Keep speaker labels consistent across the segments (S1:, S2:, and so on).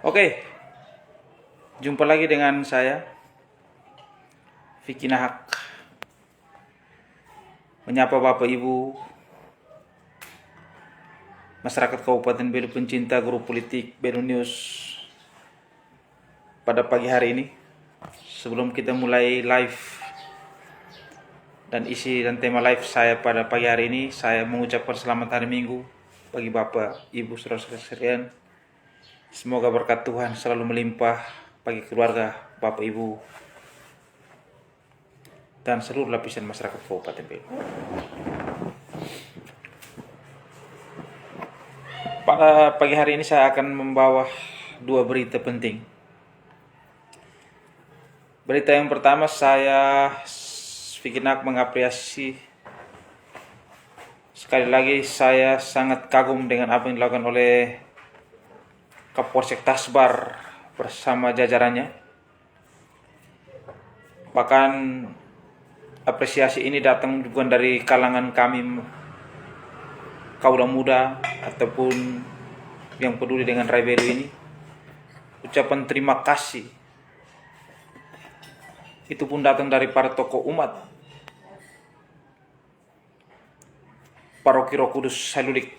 S1: Oke, jumpa lagi dengan saya, Vicky Nahak. Menyapa Bapak Ibu, masyarakat Kabupaten Belu pencinta grup politik Belu News pada pagi hari ini. Sebelum kita mulai live dan isi dan tema live saya pada pagi hari ini, saya mengucapkan selamat hari Minggu bagi Bapak, Ibu, saudara-saudara sekalian. Semoga berkat Tuhan selalu melimpah bagi keluarga, Bapak, Ibu, dan seluruh lapisan masyarakat Kabupaten Belu. Pada pagi hari ini saya akan membawa dua berita penting. Berita yang pertama, saya Vikinak mengapresiasi sekali lagi, saya sangat kagum dengan apa yang dilakukan oleh Kapolsek Tasbar bersama jajarannya. Bahkan apresiasi ini datang bukan dari kalangan kami kaula muda ataupun yang peduli dengan Rai Belu ini. Ucapan terima kasih itu pun datang dari para tokoh umat, Paroki Roh Kudus Salulik.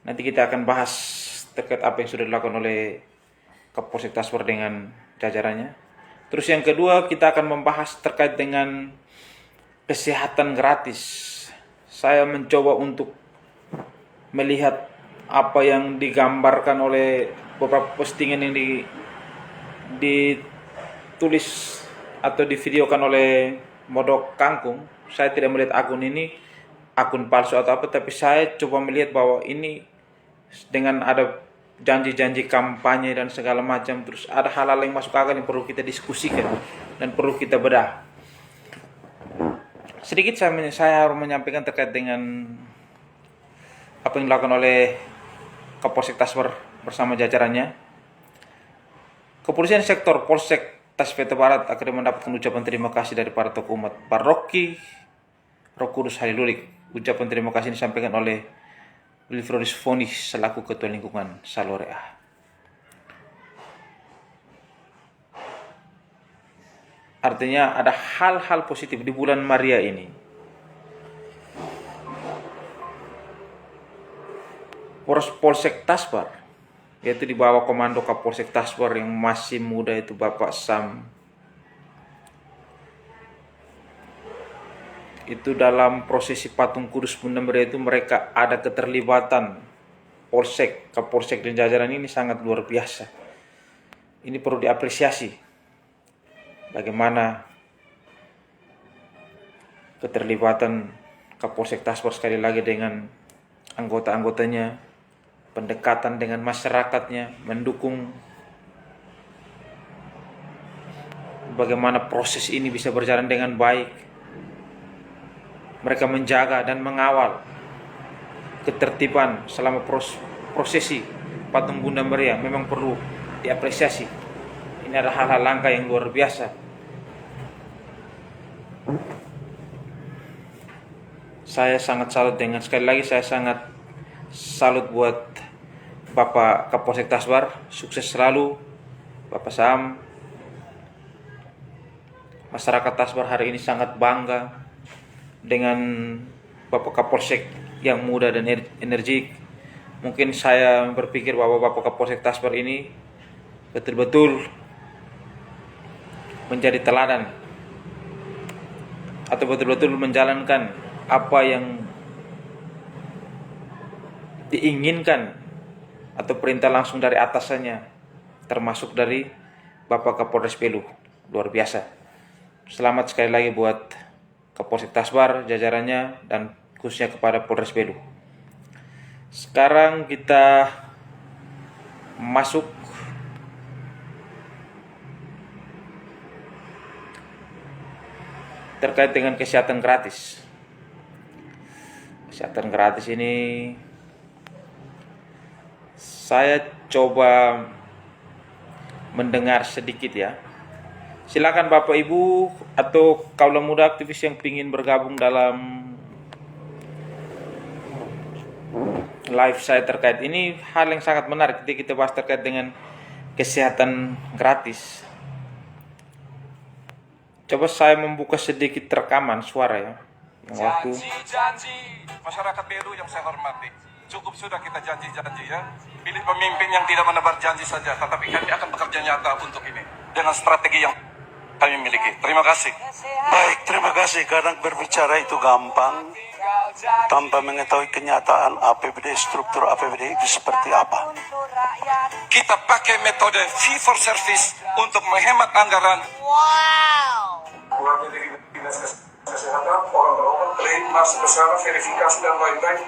S1: Nanti kita akan bahas terkait apa yang sudah dilakukan oleh Kapolsek Tasbar dengan jajarannya. Terus yang kedua, kita akan membahas terkait dengan kesehatan gratis. Saya mencoba untuk melihat apa yang digambarkan oleh beberapa postingan yang ditulis atau divideokan oleh Modok Kangkung. Saya tidak melihat akun ini akun palsu atau apa, tapi saya coba melihat bahwa ini dengan ada janji-janji kampanye dan segala macam, terus ada hal-hal yang masuk akal yang perlu kita diskusikan dan perlu kita bedah. Sedikit saya harus menyampaikan terkait dengan apa yang dilakukan oleh Kapolsek Tasbar bersama jajarannya. Kepolisian sektor Polsek Tasbeta Barat akan mendapatkan ucapan terima kasih dari para tokoh umat Paroki Roh Kudus Halilulik. Ucapan terima kasih disampaikan oleh Wilfrodis Fonis selaku Ketua Lingkungan Salorea. Artinya ada hal-hal positif di bulan Maria ini. Polsek Tasbar, yaitu di bawah komando Kapolsek Tasbar yang masih muda, itu Bapak Sam, itu dalam prosesi patung kudus Bunda Maria itu mereka ada keterlibatan Polsek, Kapolsek dan jajaran ini sangat luar biasa. Ini perlu diapresiasi bagaimana keterlibatan Kapolsek Tasbar sekali lagi dengan anggota-anggotanya, pendekatan dengan masyarakatnya, mendukung bagaimana proses ini bisa berjalan dengan baik. Mereka menjaga dan mengawal ketertiban selama prosesi patung Bunda Maria, memang perlu diapresiasi. Ini adalah hal-hal langkah yang luar biasa. Saya sangat salut dengan, sekali lagi saya sangat salut buat Bapak Kapolsek Tasbar. Sukses selalu Bapak Sam. Masyarakat Tasbar hari ini sangat bangga dengan Bapak Kapolsek yang muda dan energik. Mungkin saya berpikir bahwa Bapak Kapolsek Tasbar ini betul-betul menjadi teladan atau betul-betul menjalankan apa yang diinginkan atau perintah langsung dari atasannya, termasuk dari Bapak Kapolres Belu. Luar biasa. Selamat sekali lagi buat Kapolsek Tasbar, jajarannya, dan khususnya kepada Polres Belu. Sekarang kita masuk terkait dengan kesehatan gratis. Kesehatan gratis ini saya coba mendengar sedikit ya. Silakan Bapak Ibu atau kaula muda aktivis yang ingin bergabung dalam live saya terkait ini hal yang sangat menarik. Jadi kita bahas terkait dengan kesehatan gratis. Coba saya membuka sedikit rekaman suara ya. Yang waktu
S2: Janji-janji masyarakat Beru yang saya hormati. Cukup sudah kita janji-janji ya. Pilih pemimpin yang tidak menebar janji saja, tetapi kami akan bekerja nyata untuk ini dengan strategi yang kami miliki. Terima kasih.
S3: Baik, terima kasih. Kadang berbicara itu gampang tanpa mengetahui kenyataan APBD, struktur APBD itu seperti apa.
S2: Kita pakai metode fee for service untuk menghemat anggaran. Keluarnya dari dinas kesehatan, orang berobat, klaim, masuk ke sana, verifikasi dan lain-lain.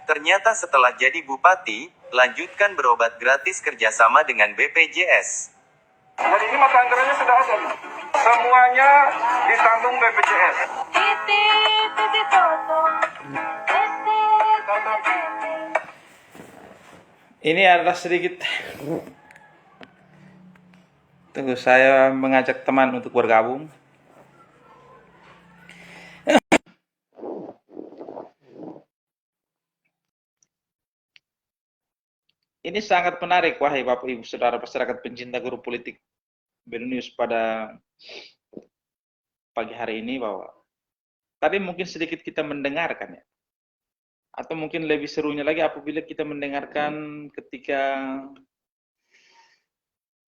S4: Ternyata setelah jadi bupati, lanjutkan berobat gratis kerjasama dengan BPJS.
S2: Jadi ini mata anggarannya sudah ada. Semuanya ditanggung BPJS.
S1: ini adalah sedikit. Tunggu, saya mengajak teman untuk bergabung. Ini sangat menarik, wahai Bapak Ibu Saudara masyarakat pencinta guru politik News pada pagi hari ini, bahwa tadi mungkin sedikit kita mendengarkan ya. Atau mungkin lebih serunya lagi apabila kita mendengarkan ketika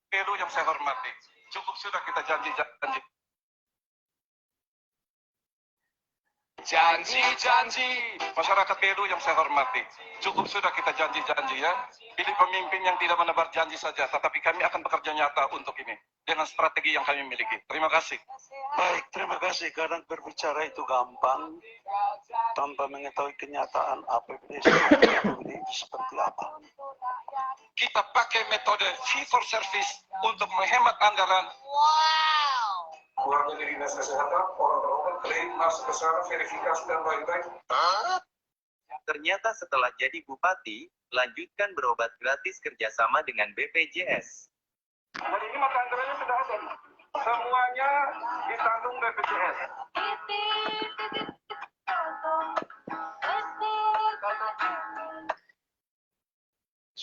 S2: Beru yang saya hormati. Cukup sudah kita janji-janji. Janji-janji masyarakat Beru yang saya hormati. Cukup sudah kita janji-janji ya. Pilih pemimpin yang tidak menebar janji saja, tetapi kami akan bekerja nyata untuk ini dengan strategi yang kami miliki. Terima kasih.
S3: Baik, terima kasih. Kadang berbicara itu gampang tanpa mengetahui kenyataan APBD, struktur APBD itu seperti apa.
S2: Kita pakai metode fee for service untuk menghemat anggaran. Keluarnya dari dinas kesehatan, orang berobat, klaim, masuk ke sana, verifikasi dan lain-lain.
S4: Ternyata setelah jadi bupati, lanjutkan berobat gratis kerjasama dengan BPJS.
S2: Jadi ini mata anggarannya sudah ada. Semuanya ditanggung BPJS.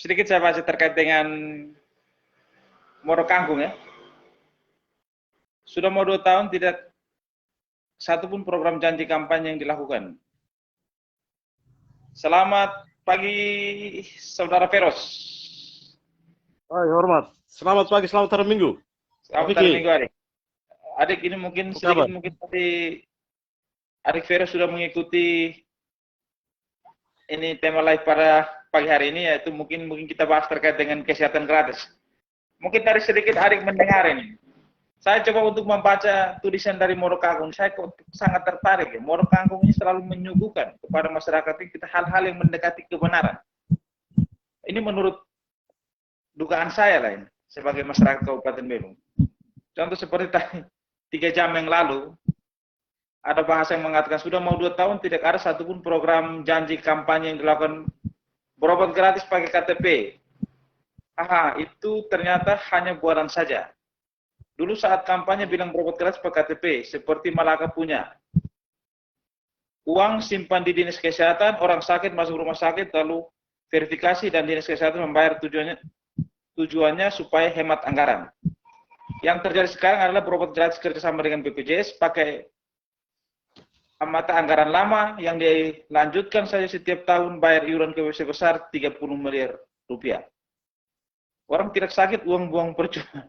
S1: sedikit saya baca terkait dengan Moro Kangkung ya. Sudah mau 2 tahun tidak satupun program janji kampanye yang dilakukan. Selamat pagi, Saudara Feros.
S5: Hai, hormat. Selamat pagi, selamat hari Minggu.
S1: Selamat hari Minggu, Adik. Adik, ini mungkin sedikit mungkin tadi Adik Feros sudah mengikuti ini tema live pada pagi hari ini, yaitu mungkin kita bahas terkait dengan kesehatan gratis. Mungkin dari sedikit Adik mendengar ini. Saya coba untuk membaca tulisan dari Moro Kangkung. Saya sangat tertarik ya. Moro Kangkung ini selalu menyuguhkan kepada masyarakat kita hal-hal yang mendekati kebenaran. Ini menurut dugaan saya lah ini, sebagai masyarakat Kabupaten Belu. Contoh seperti tadi, 3 jam yang lalu, ada bahasa yang mengatakan sudah mau 2 tahun tidak ada satupun program janji kampanye yang dilakukan berobat gratis pakai KTP. Itu ternyata hanya bualan saja. Dulu saat kampanye bilang berobat gratis pakai KTP, seperti Malaka punya. Uang simpan di dinas kesehatan, orang sakit masuk rumah sakit, lalu verifikasi dan dinas kesehatan membayar tujuannya supaya hemat anggaran. Yang terjadi sekarang adalah berobat gratis kerjasama dengan BPJS, pakai mata anggaran lama yang dilanjutkan saja setiap tahun bayar iuran ke BPJS besar 30 miliar rupiah. Orang tidak sakit, uang buang percuma.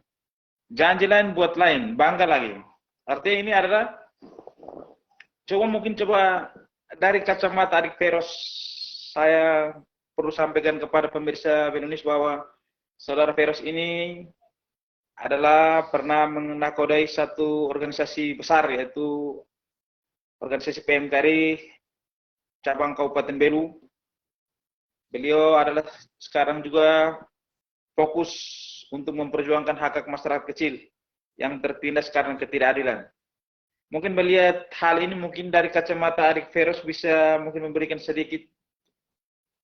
S1: Janji lain buat lain, bangga lagi. Artinya ini adalah coba dari kacamata Adik Feros, saya perlu sampaikan kepada pemirsa Indonesia bahwa Saudara Feros ini adalah pernah menakodai satu organisasi besar, yaitu organisasi PMKRI cabang Kabupaten Belu. Beliau adalah sekarang juga fokus untuk memperjuangkan hak-hak masyarakat kecil yang tertindas karena ketidakadilan. Mungkin melihat hal ini mungkin dari kacamata Adik Feros bisa mungkin memberikan sedikit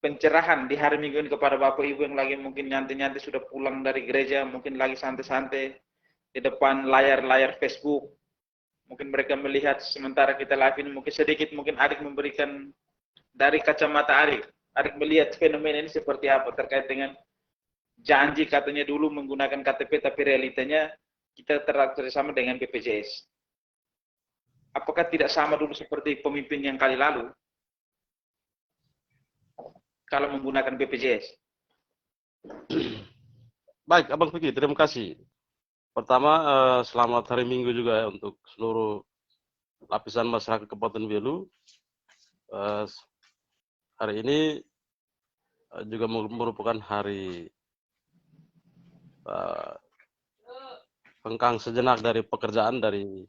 S1: pencerahan di hari Minggu ini kepada Bapak Ibu yang lagi mungkin nyantai-nyantai sudah pulang dari gereja, mungkin lagi santai-santai di depan layar-layar Facebook. Mungkin mereka melihat sementara kita live ini, mungkin sedikit mungkin Adik memberikan dari kacamata Adik Arik melihat fenomena ini seperti apa terkait dengan janji katanya dulu menggunakan KTP tapi realitanya kita kerjasama dengan BPJS. Apakah tidak sama dulu seperti pemimpin yang kali lalu kalau menggunakan BPJS?
S5: Baik, Abang Fikri, terima kasih. Pertama, selamat hari Minggu juga ya untuk seluruh lapisan masyarakat Kabupaten Belu. Hari ini juga merupakan hari hengkang sejenak dari pekerjaan dari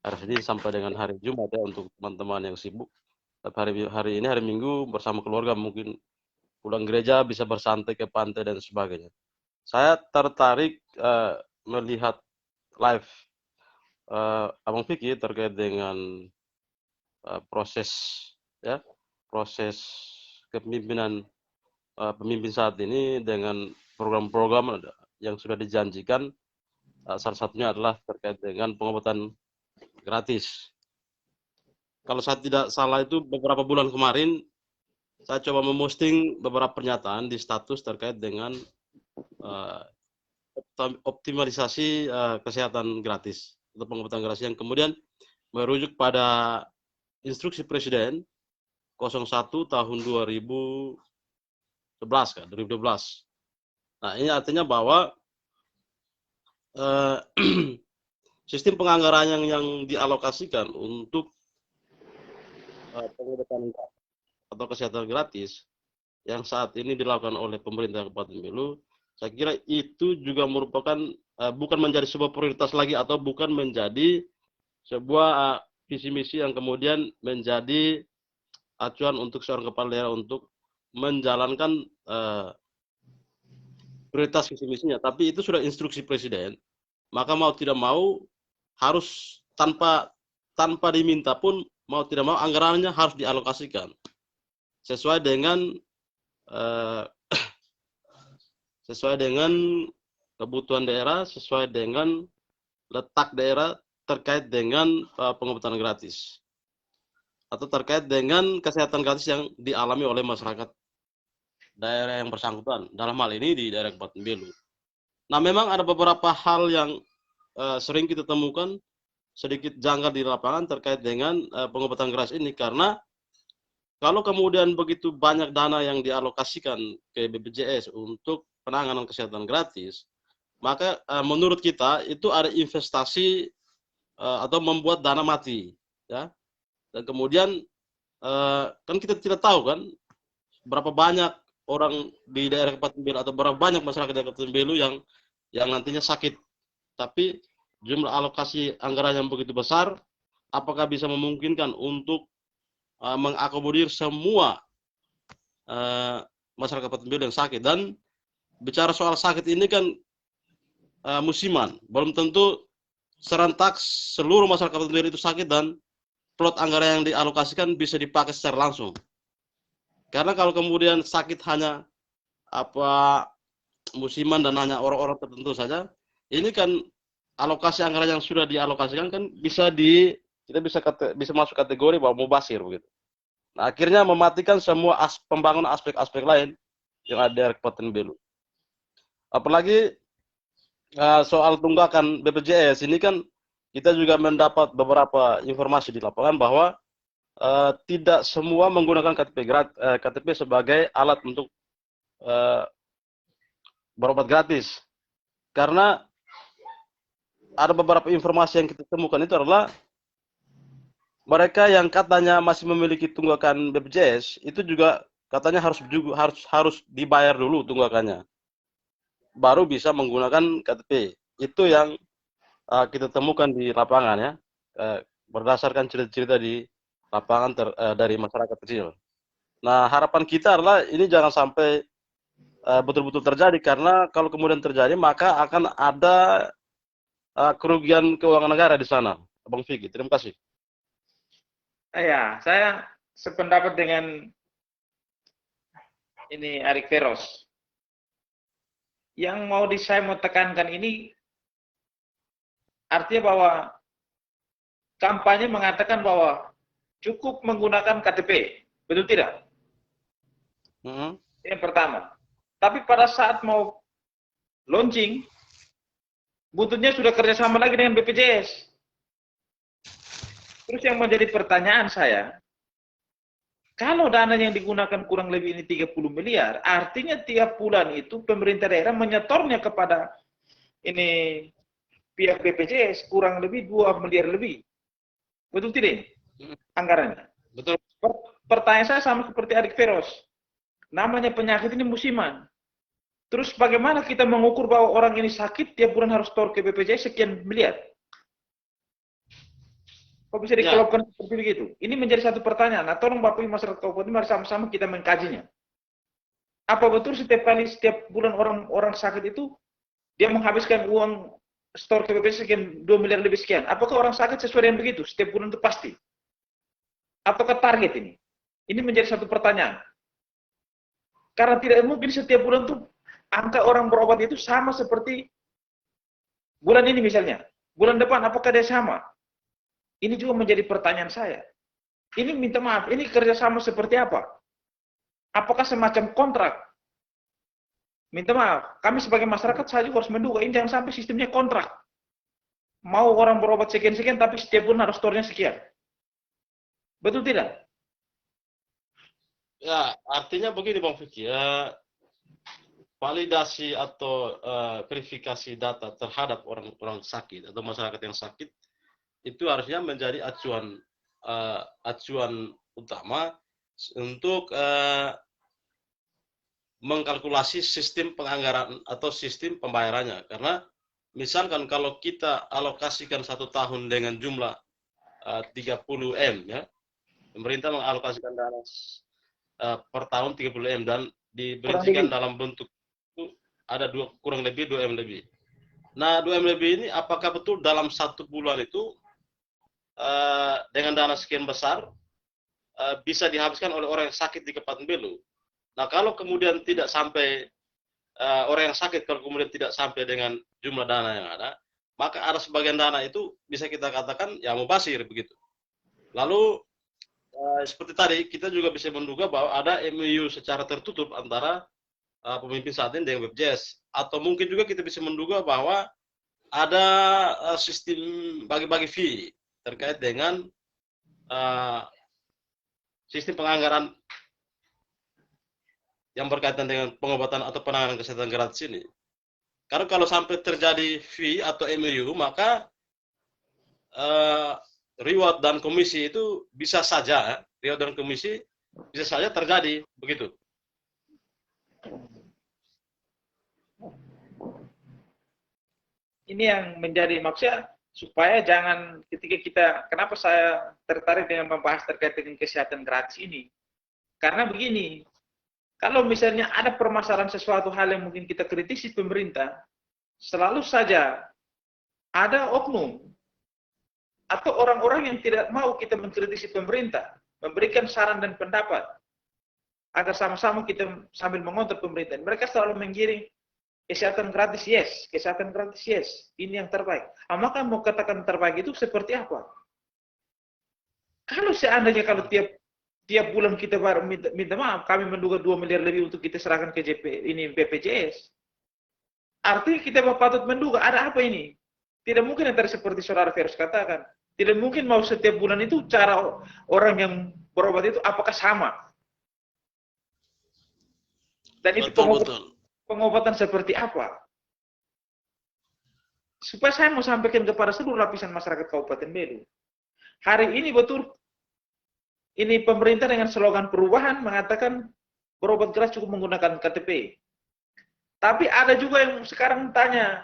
S5: hari Senin sampai dengan hari Jumat ya untuk teman-teman yang sibuk. Tapi hari ini hari Minggu bersama keluarga mungkin pulang gereja bisa bersantai ke pantai dan sebagainya. Saya tertarik melihat live Abang Fikri terkait dengan proses kepemimpinan pemimpin saat ini dengan program-program yang sudah dijanjikan. Salah satunya adalah terkait dengan pengobatan gratis. Kalau saya tidak salah itu beberapa bulan kemarin saya coba memposting beberapa pernyataan di status terkait dengan optimalisasi kesehatan gratis atau pengobatan gratis yang kemudian merujuk pada instruksi Presiden 01 tahun 2011 kan, 2012. Nah, ini artinya bahwa sistem penganggaran yang dialokasikan untuk pengobatan atau kesehatan gratis yang saat ini dilakukan oleh pemerintah Kabupaten Belu, saya kira itu juga merupakan bukan menjadi sebuah prioritas lagi atau bukan menjadi sebuah visi misi yang kemudian menjadi acuan untuk seorang kepala daerah untuk menjalankan prioritas visi misinya, tapi itu sudah instruksi Presiden, maka mau tidak mau harus tanpa diminta pun mau tidak mau anggarannya harus dialokasikan sesuai dengan kebutuhan daerah, sesuai dengan letak daerah terkait dengan pengobatan gratis atau terkait dengan kesehatan gratis yang dialami oleh masyarakat daerah yang bersangkutan, dalam hal ini di daerah Kabupaten Belu. Nah, memang ada beberapa hal yang sering kita temukan sedikit janggal di lapangan terkait dengan pengobatan gratis ini, karena kalau kemudian begitu banyak dana yang dialokasikan ke BPJS untuk penanganan kesehatan gratis, maka menurut kita itu ada investasi atau membuat dana mati, ya. Dan kemudian kan kita tidak tahu kan berapa banyak orang di daerah Kabupaten Belu atau berapa banyak masyarakat di Kabupaten Belu yang nantinya sakit, tapi jumlah alokasi anggaran yang begitu besar, apakah bisa memungkinkan untuk mengakomodir semua masyarakat Kabupaten Belu yang sakit? Dan bicara soal sakit ini kan musiman, belum tentu serentak seluruh masyarakat Kabupaten Belu itu sakit dan plot anggaran yang dialokasikan bisa dipakai secara langsung. Karena kalau kemudian sakit hanya musiman dan hanya orang-orang tertentu saja, ini kan alokasi anggaran yang sudah dialokasikan kan kita bisa masuk kategori bahwa mubazir begitu. Nah, akhirnya mematikan semua pembangunan aspek-aspek lain yang ada di Kabupaten Belu. Apalagi soal tunggakan BPJS ini kan kita juga mendapat beberapa informasi di lapangan bahwa tidak semua menggunakan KTP sebagai alat untuk berobat gratis. Karena ada beberapa informasi yang kita temukan itu adalah mereka yang katanya masih memiliki tunggakan BPJS itu juga katanya harus dibayar dulu tunggakannya, baru bisa menggunakan KTP. Itu yang kita temukan di lapangan ya, berdasarkan cerita-cerita di lapangan dari masyarakat kecil. Nah, harapan kita adalah ini jangan sampai betul-betul terjadi, karena kalau kemudian terjadi maka akan ada kerugian keuangan negara di sana. Abang Fikri, terima kasih.
S1: Ya, saya sependapat dengan ini Arik Feros. Yang saya mau tekankan ini artinya bahwa kampanye mengatakan bahwa cukup menggunakan KTP, betul tidak?
S5: Mhm.
S1: Yang pertama. Tapi pada saat mau launching, buntutnya sudah kerjasama lagi dengan BPJS. Terus yang menjadi pertanyaan saya, kalau dana yang digunakan kurang lebih ini 30 miliar, artinya tiap bulan itu pemerintah daerah menyetornya kepada ini pihak BPJS kurang lebih 2 miliar lebih. Betul tidak? Anggarannya.
S5: Betul.
S1: Pertanyaan saya sama seperti Adik Feros. Namanya penyakit ini musiman. Terus bagaimana kita mengukur bahwa orang ini sakit tiap bulan harus store ke BPJS sekian miliar? Kok bisa
S5: Ya,
S1: dikelompokkan seperti begitu? Ini menjadi satu pertanyaan. Nah, tolong Bapak Ibu masyarakat kabupaten mari sama-sama kita mengkajinya. Apa betul setiap bulan orang sakit itu dia menghabiskan uang store ke BPJS sekian 2 miliar lebih sekian? Apakah orang sakit sesuai dengan begitu? Setiap bulan itu pasti. Ataukah target ini? Ini menjadi satu pertanyaan. Karena tidak mungkin setiap bulan tuh angka orang berobat itu sama seperti bulan ini misalnya. Bulan depan apakah dia sama? Ini juga menjadi pertanyaan saya. Ini minta maaf, ini kerjasama seperti apa? Apakah semacam kontrak? Minta maaf, kami sebagai masyarakat saja harus menduga ini jangan sampai sistemnya kontrak. Mau orang berobat sekian-sekian tapi setiap bulan harus store-nya sekian. Betul tidak?
S5: ya artinya begini Bang Vicky, ya validasi atau verifikasi data terhadap orang-orang sakit atau masyarakat yang sakit itu harusnya menjadi acuan utama untuk mengkalkulasi sistem penganggaran atau sistem pembayarannya. Karena misalkan kalau kita alokasikan 1 tahun dengan jumlah 30 M, ya, pemerintah mengalokasikan dana per tahun 30 M dan diberikan dalam bentuk itu ada kurang lebih 2 M lebih. Nah, 2 M lebih ini apakah betul dalam 1 bulan itu dengan dana sekian besar bisa dihabiskan oleh orang yang sakit di Kabupaten Belu? Nah, kalau kemudian tidak sampai orang yang sakit, kalau kemudian tidak sampai dengan jumlah dana yang ada, maka ada sebagian dana itu bisa kita katakan ya mubazir begitu. Lalu seperti tadi kita juga bisa menduga bahwa ada MOU secara tertutup antara pemimpin saat ini dengan BPJS, atau mungkin juga kita bisa menduga bahwa ada sistem bagi-bagi fee terkait dengan sistem penganggaran yang berkaitan dengan pengobatan atau penanganan kesehatan gratis ini. Karena kalau sampai terjadi fee atau MOU, maka reward dan komisi itu bisa saja, reward dan komisi bisa saja terjadi, begitu.
S1: Ini yang menjadi maksudnya supaya jangan ketika kita, kenapa saya tertarik dengan membahas terkait dengan kesehatan gratis ini? Karena begini, kalau misalnya ada permasalahan sesuatu hal yang mungkin kita kritisi pemerintah, selalu saja ada oknum atau orang-orang yang tidak mau kita mengkritisi pemerintah, memberikan saran dan pendapat agar sama-sama kita sambil mengontrol pemerintah. Mereka selalu menggiring kesehatan gratis yes, kesehatan gratis yes, ini yang terbaik. Maka mau katakan terbaik itu seperti apa? Kalau seandainya kalau tiap bulan kita baru minta maaf, kami menduga 2 miliar lebih untuk kita serahkan ke BPJS. Artinya kita patut menduga ada apa ini? Tidak mungkin yang tadi seperti saudara Ferus katakan. Tidak mungkin mau setiap bulan itu cara orang yang berobat itu apakah sama? Dan itu pengobatan seperti apa? Supaya saya mau sampaikan kepada seluruh lapisan masyarakat Kabupaten Belu. Hari ini betul, ini pemerintah dengan slogan perubahan mengatakan berobat gratis cukup menggunakan KTP. Tapi ada juga yang sekarang tanya,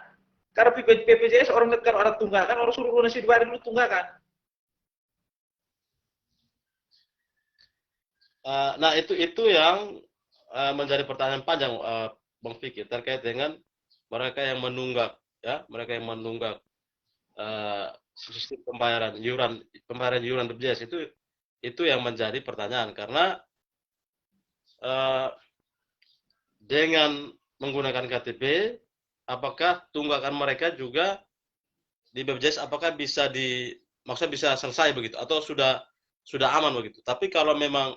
S1: karena BPJS orang lihat kalau ada tunggakan, orang suruh lunasi 2 hari dulu tunggakan.
S5: Nah, itu yang menjadi pertanyaan panjang, Bang Fikir, terkait dengan mereka yang menunggak, ya, mereka yang menunggak sistem pembayaran iuran BPJS itu yang menjadi pertanyaan, karena dengan menggunakan KTP, apakah tunggakan mereka juga di BPJS apakah maksudnya bisa selesai begitu atau sudah aman begitu. Tapi kalau memang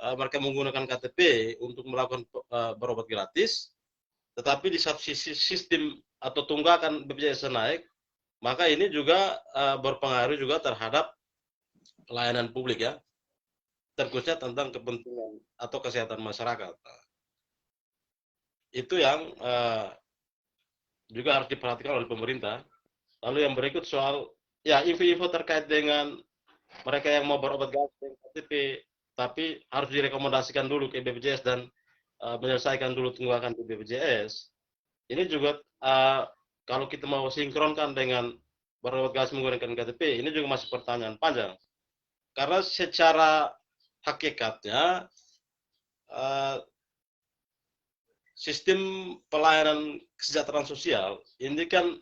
S5: mereka menggunakan KTP untuk melakukan berobat gratis, tetapi di satu sisi sistem atau tunggakan BPJS naik, maka ini juga berpengaruh juga terhadap pelayanan publik ya, terkhususnya tentang kepentingan atau kesehatan masyarakat. Itu yang juga harus diperhatikan oleh pemerintah. Lalu yang berikut soal ya info-info terkait dengan mereka yang mau berobat gratis dengan KTP, tapi harus direkomendasikan dulu ke BPJS dan menyelesaikan dulu tunggakan di BPJS. Ini juga kalau kita mau sinkronkan dengan berobat gratis menggunakan KTP, ini juga masih pertanyaan panjang. Karena secara hakikatnya sistem pelayanan kesejahteraan sosial ini kan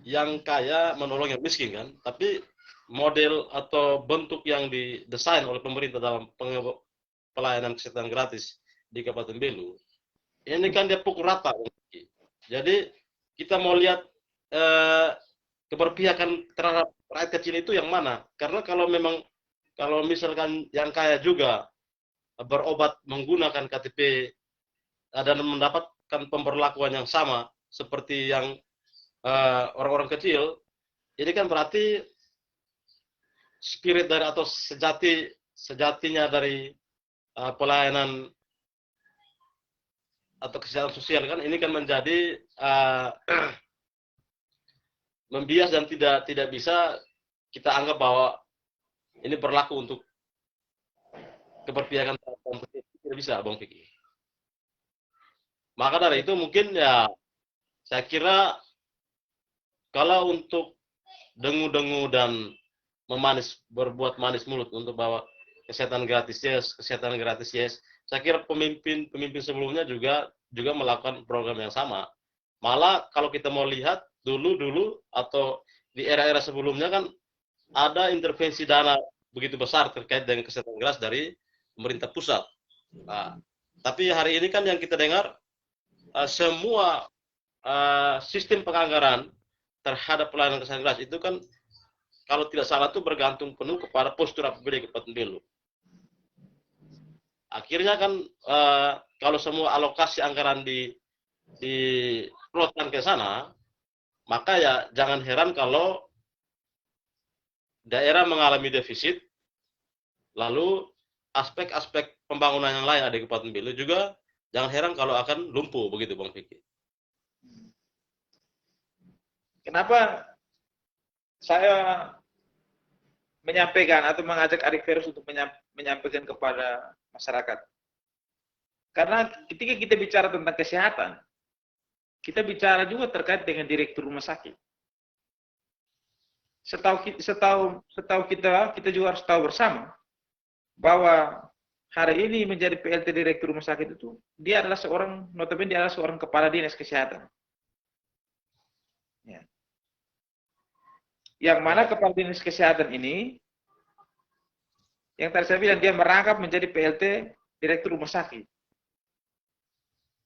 S5: yang kaya menolong yang miskin kan, tapi model atau bentuk yang didesain oleh pemerintah dalam pelayanan kesehatan gratis di Kabupaten Belu, ini kan dia pukul rata. Jadi kita mau lihat keberpihakan terhadap rakyat kecil itu yang mana? Karena kalau misalkan yang kaya juga berobat menggunakan KTP dan mendapatkan pemberlakuan yang sama seperti yang orang-orang kecil, ini kan berarti spirit dari atau sejatinya dari pelayanan atau kesejahteraan sosial kan ini kan menjadi membias dan tidak bisa kita anggap bahwa ini berlaku untuk keberpihakan, tidak bisa, Bang Vicky. Maka dari itu mungkin ya saya kira kalau untuk dengu-dengu dan berbuat manis mulut untuk bahwa kesehatan gratis yes, saya kira pemimpin sebelumnya juga melakukan program yang sama. Malah kalau kita mau lihat dulu atau di era-era sebelumnya kan ada intervensi dana begitu besar terkait dengan kesehatan gratis dari pemerintah pusat. Nah, tapi hari ini kan yang kita dengar semua sistem penganggaran terhadap pelayanan kesehatan gratis itu kan kalau tidak salah itu bergantung penuh kepada postur APBD Kabupaten Belu. Akhirnya kan kalau semua alokasi anggaran diplotkan ke sana, maka ya jangan heran kalau daerah mengalami defisit, lalu aspek-aspek pembangunan yang lain ada di Kabupaten Belu juga jangan heran kalau akan lumpuh begitu Bang Vicky.
S1: Kenapa saya menyampaikan atau mengajak Arik Ferus untuk menyampaikan kepada masyarakat? Karena ketika kita bicara tentang kesehatan, kita bicara juga terkait dengan direktur rumah sakit. Setahu kita juga harus tahu bersama bahwa hari ini menjadi PLT direktur rumah sakit itu dia adalah seorang kepala dinas kesehatan. Ya. Yang mana kepala dinas kesehatan ini yang tadi saya bilang dia merangkap menjadi PLT direktur rumah sakit.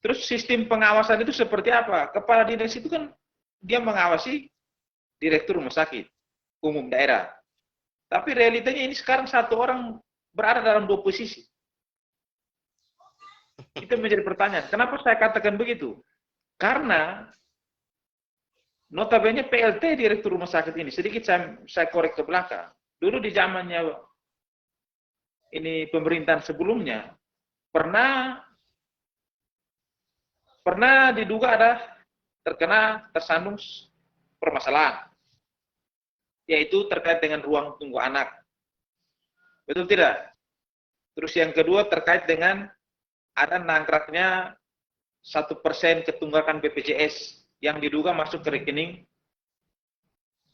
S1: Terus sistem pengawasan itu seperti apa? Kepala dinas itu kan dia mengawasi direktur rumah sakit umum daerah. Tapi realitanya ini sekarang satu orang berada dalam dua posisi. Itu menjadi pertanyaan. Kenapa saya katakan begitu? Karena notabene PLT direktur rumah sakit ini, sedikit saya korek ke belakang. Dulu di zamannya ini pemerintahan sebelumnya, pernah diduga ada tersandung permasalahan, yaitu terkait dengan ruang tunggu anak. Betul tidak? Terus yang kedua terkait dengan ada nangkraknya 1% ketunggakan BPJS yang diduga masuk ke rekening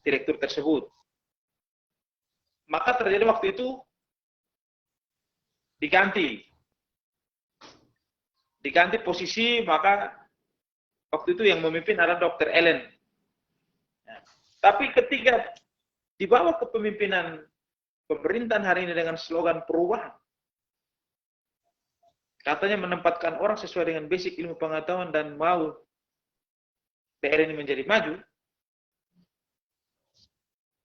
S1: direktur tersebut. Maka terjadi waktu itu diganti posisi, maka waktu itu yang memimpin adalah Dr. Ellen. Ya. Tapi ketika dibawa ke pemimpinan pemerintahan hari ini dengan slogan perubahan, katanya menempatkan orang sesuai dengan basic ilmu pengetahuan dan mau daerah ini menjadi maju,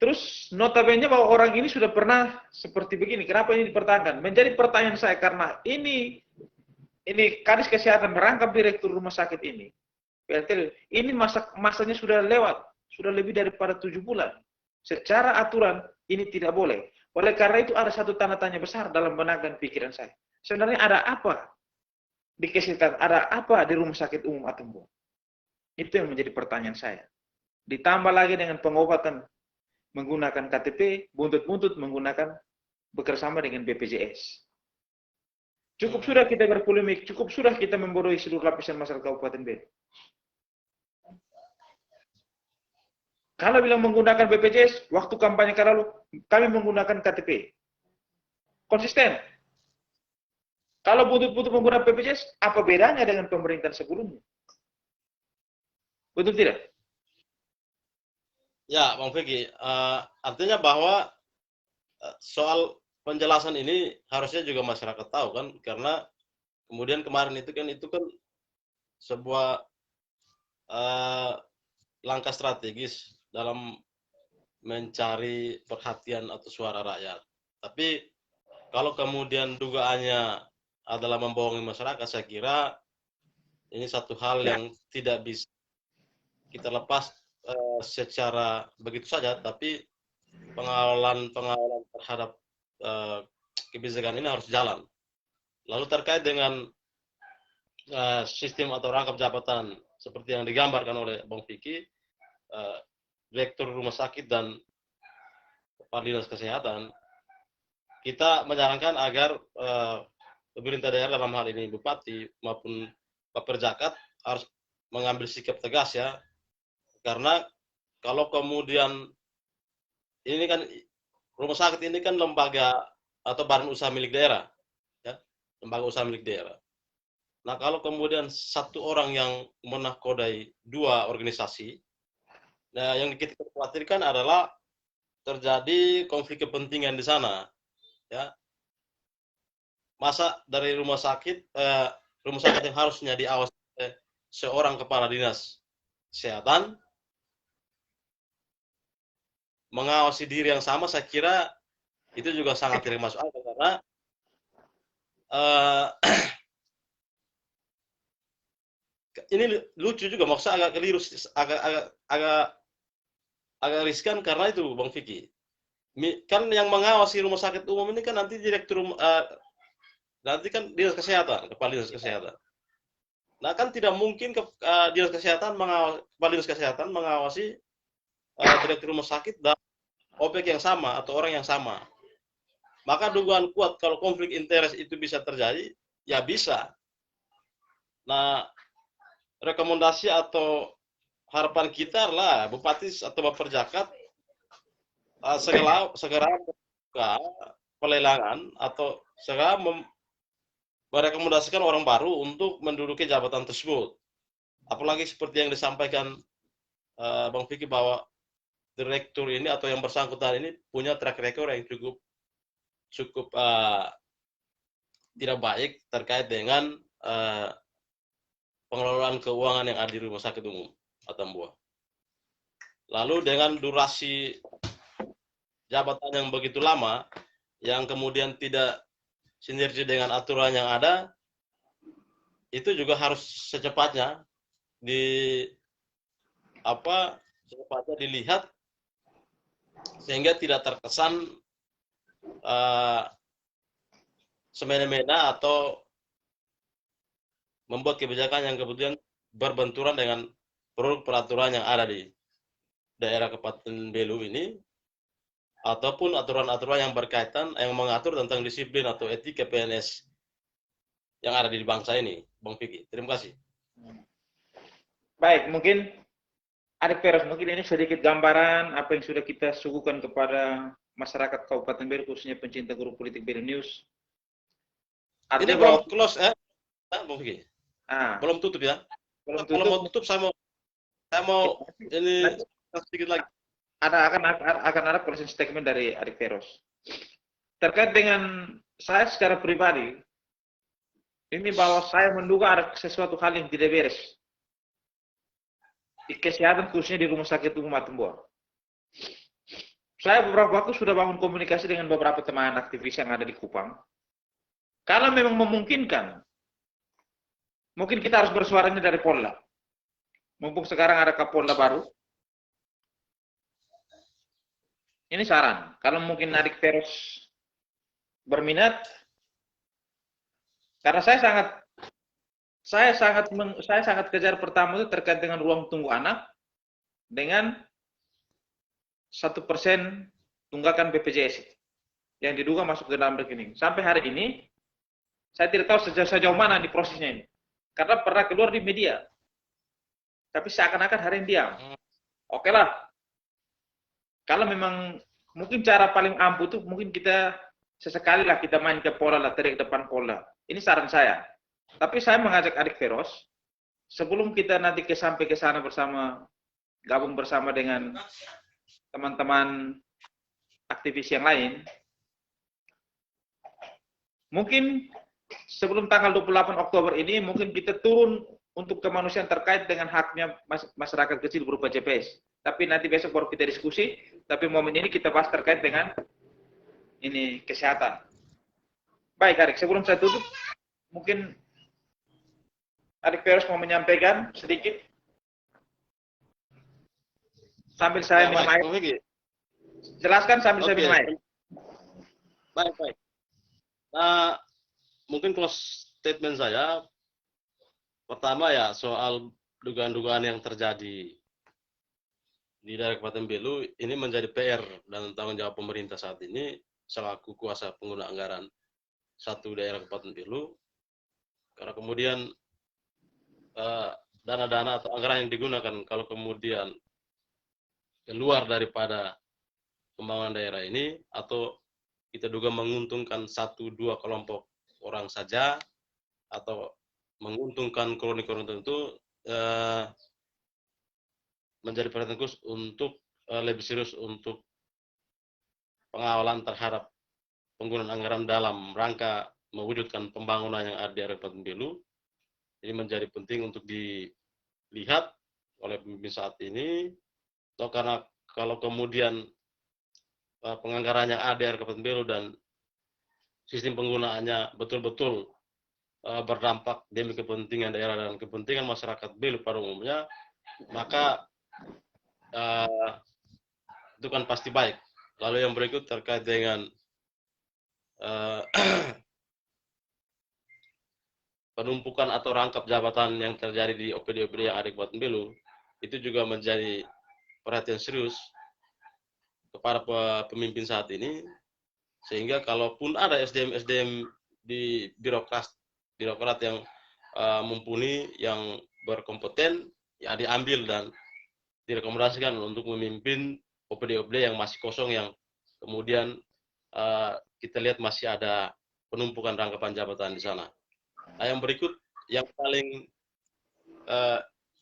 S1: Terus notabene bahwa orang ini sudah pernah seperti begini. Kenapa ini dipertahankan? Menjadi pertanyaan saya karena ini Kadis Kesehatan merangkap direktur rumah sakit ini. PLT ini masanya sudah lewat, sudah lebih daripada 7 bulan. Secara aturan ini tidak boleh. Oleh karena itu ada satu tanda tanya besar dalam benak dan pikiran saya. Sebenarnya ada apa di kesehatan? Ada apa di rumah sakit umum Atambua? Itu yang menjadi pertanyaan saya. Ditambah lagi dengan pengobatan menggunakan KTP, buntut-buntut menggunakan bekerjasama dengan BPJS. Cukup sudah kita berpolemik, cukup sudah kita membodohi seluruh lapisan masyarakat Kabupaten Belu. Kalau bilang menggunakan BPJS, waktu kampanye lalu kami menggunakan KTP. Konsisten. Kalau buntut-buntut menggunakan BPJS, apa bedanya dengan pemerintahan sebelumnya? Betul tidak?
S5: Ya, Bang Vicky, artinya bahwa soal penjelasan ini harusnya juga masyarakat tahu kan, karena kemudian kemarin itu kan sebuah langkah strategis dalam mencari perhatian atau suara rakyat. Tapi kalau kemudian dugaannya adalah membohongi masyarakat, saya kira ini satu hal yang tidak bisa kita lepas secara begitu saja, tapi pengawalan terhadap kebijakan ini harus jalan. Lalu terkait dengan sistem atau rangkap jabatan seperti yang digambarkan oleh Bang Vicky, direktur rumah sakit dan kepala dinas kesehatan, kita menyarankan agar pemerintah daerah dalam hal ini bupati maupun Baperjakat harus mengambil sikap tegas ya, karena kalau kemudian ini kan rumah sakit ini kan lembaga atau badan usaha milik daerah, ya, lembaga usaha milik daerah. Nah kalau kemudian satu orang yang menakodai dua organisasi, nah yang kita khawatirkan adalah terjadi konflik kepentingan di sana, ya. Masa dari rumah sakit yang harusnya diawasi oleh seorang kepala dinas kesehatan mengawasi diri yang sama, saya kira itu juga sangat tidak masuk akal, karena ini lucu juga, maksudnya agak keliru, agak riskan karena itu Bang Vicky. Kan yang mengawasi rumah sakit umum ini kan nanti direktur nanti kan dinas kesehatan, kepala dinas kesehatan. Nah kan tidak mungkin kepala dinas kesehatan mengawasi direktur rumah sakit dan objek yang sama atau orang yang sama. Maka dugaan kuat kalau konflik interest itu bisa terjadi, ya bisa. Nah, rekomendasi atau harapan kita adalah Bupati atau Baperjakat segera membuka pelelangan atau segera merekomendasikan orang baru untuk menduduki jabatan tersebut. Apalagi seperti yang disampaikan Bang Vicky bahwa direktur ini atau yang bersangkutan ini punya track record yang cukup tidak baik terkait dengan pengelolaan keuangan yang ada di rumah sakit umum Atambua. Lalu dengan durasi jabatan yang begitu lama, yang kemudian tidak sinergi dengan aturan yang ada, itu juga harus secepatnya dilihat sehingga tidak terkesan semena-mena atau membuat kebijakan yang kemudian berbenturan dengan produk peraturan yang ada di daerah Kabupaten Belu ini, ataupun aturan-aturan yang berkaitan yang mengatur tentang disiplin atau etika PNS yang ada di bangsa ini, Bang Vicky. Terima kasih.
S1: Baik, mungkin Adik Peros, mungkin ini sedikit gambaran apa yang sudah kita suguhkan kepada masyarakat Kabupaten Belu, khususnya pencinta guru politik Belu News.
S5: Ini belum close Bang Vicky. Belum tutup ya. Kalau mau tutup saya mau ini sedikit lagi.
S1: Akan ada closing statement dari Adik Peros. Terkait dengan saya secara pribadi, ini bahwa saya menduga ada sesuatu hal yang tidak beres di kesehatan, khususnya di rumah sakit umum Atambua. Saya beberapa waktu sudah bangun komunikasi dengan beberapa teman aktivis yang ada di Kupang. Kalau memang memungkinkan, mungkin kita harus bersuaranya dari Polda. Mumpung sekarang ada Kapolda baru. Ini saran. Kalau mungkin Adik Feros berminat, karena saya sangat kejar pertama itu terkait dengan ruang tunggu anak dengan 1% tunggakan BPJS yang diduga masuk ke dalam rekening. Sampai hari ini saya tidak tahu sejauh mana di prosesnya ini, karena pernah keluar di media, tapi seakan-akan hari ini diam. Oke lah, kalau memang mungkin cara paling ampuh itu mungkin kita sesekali lah kita main ke Polda lah, tarik depan Polda. Ini saran saya. Tapi saya mengajak Adik Feros, sebelum kita nanti sampai ke sana gabung bersama dengan teman-teman aktivis yang lain, mungkin sebelum tanggal 28 Oktober ini, mungkin kita turun untuk kemanusiaan terkait dengan haknya masyarakat kecil berupa JPS. Tapi nanti besok baru kita diskusi, tapi momen ini kita bahas terkait dengan ini kesehatan. Baik Adik, sebelum saya tutup, mungkin Adik Feros mau menyampaikan sedikit sambil saya minum air. Jelaskan sambil saya minum air.
S5: Baik. Nah, mungkin close statement saya pertama ya soal dugaan-dugaan yang terjadi di daerah Kabupaten Belu ini menjadi PR dan tanggung jawab pemerintah saat ini selaku kuasa pengguna anggaran satu daerah Kabupaten Belu, karena kemudian dana-dana atau anggaran yang digunakan kalau kemudian keluar daripada pembangunan daerah ini atau kita duga menguntungkan 1-2 kelompok orang saja atau menguntungkan koloni-koloni tertentu, menjadi perhatian khusus untuk lebih serius untuk pengawalan terhadap penggunaan anggaran dalam rangka mewujudkan pembangunan yang ada di area Kabupaten Belu. Ini menjadi penting untuk dilihat oleh pemimpin saat ini, atau karena kalau kemudian penganggaran yang ada di area Kabupaten Belu dan sistem penggunaannya betul-betul berdampak demi kepentingan daerah dan kepentingan masyarakat Belu pada umumnya, maka itu kan pasti baik. Lalu yang berikut terkait dengan penumpukan atau rangkap jabatan yang terjadi di OPD-OPD yang ada di Kabupaten Belu, itu juga menjadi perhatian serius kepada pemimpin saat ini, sehingga kalaupun ada SDM-SDM di birokrat yang mumpuni, yang berkompeten, ya diambil dan direkomendasikan untuk memimpin OPD-OPD yang masih kosong, yang kemudian kita lihat masih ada penumpukan rangkapan jabatan di sana. Nah, yang berikut yang paling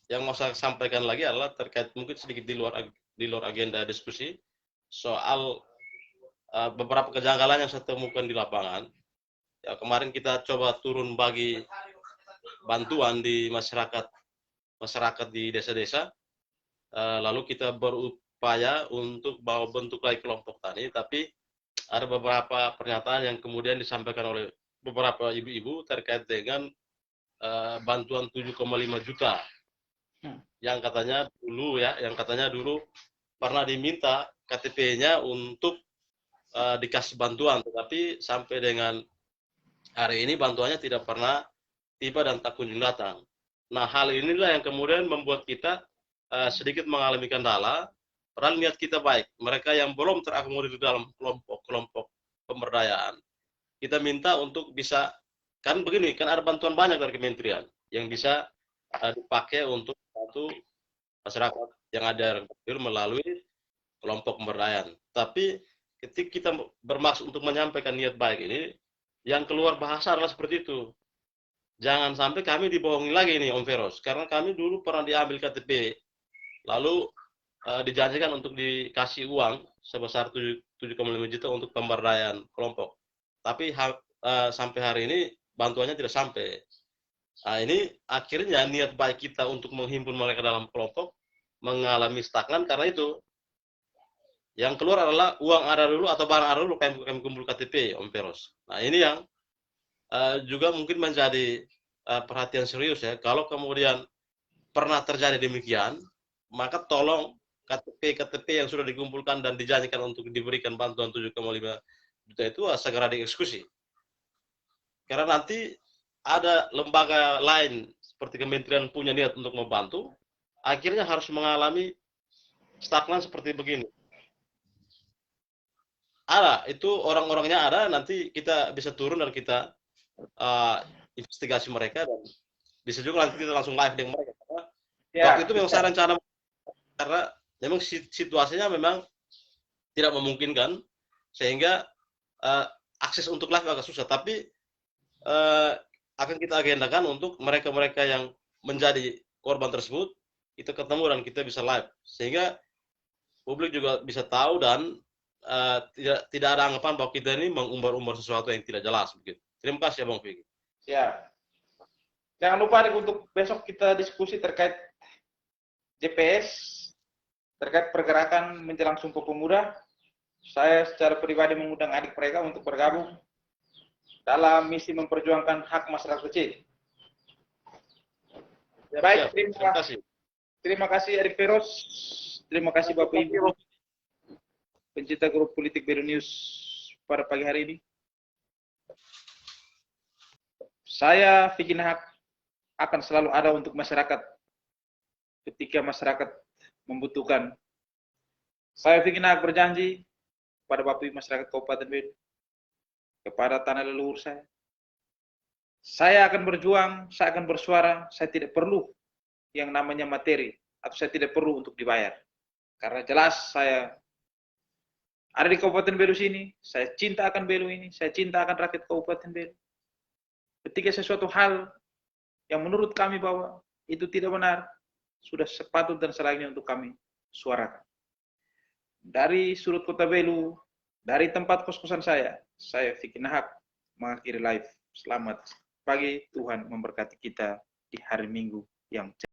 S5: yang mau saya sampaikan lagi adalah terkait mungkin sedikit di luar agenda diskusi soal beberapa kejanggalan yang saya temukan di lapangan. Ya, kemarin kita coba turun bagi bantuan di masyarakat di desa-desa, lalu kita berupaya untuk bawa bentuk lagi kelompok tani, tapi ada beberapa pernyataan yang kemudian disampaikan oleh beberapa ibu-ibu terkait dengan bantuan 7,5 juta yang katanya dulu pernah diminta KTP-nya untuk dikasih bantuan, tetapi sampai dengan hari ini bantuannya tidak pernah tiba dan tak kunjung datang. Nah, hal inilah yang kemudian membuat kita sedikit mengalami kendala, padahal niat kita baik. Mereka yang belum terakomodir di dalam kelompok pemberdayaan, kita minta untuk bisa, kan begini, kan ada bantuan banyak dari kementerian yang bisa dipakai untuk satu masyarakat yang ada melalui kelompok pemberdayaan. Tapi ketika kita bermaksud untuk menyampaikan niat baik ini, yang keluar bahasa adalah seperti itu. Jangan sampai kami dibohongi lagi nih Om Feros, karena kami dulu pernah diambil KTP, lalu dijanjikan untuk dikasih uang sebesar 7,5 juta untuk pemberdayaan kelompok. Tapi sampai hari ini bantuannya tidak sampai. Nah, ini akhirnya niat baik kita untuk menghimpun mereka dalam kelompok mengalami stagnan karena itu. Yang keluar adalah uang ada dulu atau barang ada dulu kami kumpul KTP, Om Peros. Nah ini yang juga mungkin menjadi perhatian serius ya. Kalau kemudian pernah terjadi demikian, maka tolong KTP yang sudah dikumpulkan dan dijanjikan untuk diberikan bantuan 7,5 juta itu segera dieksekusi. Karena nanti ada lembaga lain seperti kementerian punya niat untuk membantu, akhirnya harus mengalami stagnan seperti begini. Ada, itu orang-orangnya ada, nanti kita bisa turun dan kita investigasi mereka, dan bisa juga nanti kita langsung live dengan mereka. Karena waktu itu memang saya rencana, karena memang situasinya memang tidak memungkinkan, sehingga akses untuk live agak susah. Tapi akan kita agendakan untuk mereka-mereka yang menjadi korban tersebut, itu ketemu dan kita bisa live, sehingga publik juga bisa tahu dan tidak ada anggapan bahwa kita ini mengumbar-umbar sesuatu yang tidak jelas begitu. Terima kasih Bang Vicky.
S1: Ya. Jangan lupa untuk besok kita diskusi terkait JPS, terkait pergerakan menjelang Sumpah Pemuda. Saya secara pribadi mengundang adik mereka untuk bergabung dalam misi memperjuangkan hak masyarakat kecil. Baik,
S5: terima kasih.
S1: Terima kasih Erik Feros. Terima kasih Bapak Ibu pencinta grup politik Belu News pada pagi hari ini. Saya Vicky Nahak akan selalu ada untuk masyarakat ketika masyarakat membutuhkan. Saya Vicky Nahak berjanji pada Bapak Ibu masyarakat Kabupaten Belu, kepada tanah leluhur saya akan berjuang, saya akan bersuara, saya tidak perlu yang namanya materi, atau saya tidak perlu untuk dibayar. Karena jelas saya ada di Kabupaten Belu sini, saya cinta akan Belu ini, saya cinta akan rakyat Kabupaten Belu. Ketika sesuatu hal yang menurut kami bahwa itu tidak benar, sudah sepatut dan selayaknya untuk kami suarakan. Dari sudut kota Belu, dari tempat kos-kosan saya Vicky Nahak mengakhiri live. Selamat pagi, Tuhan memberkati kita di hari Minggu yang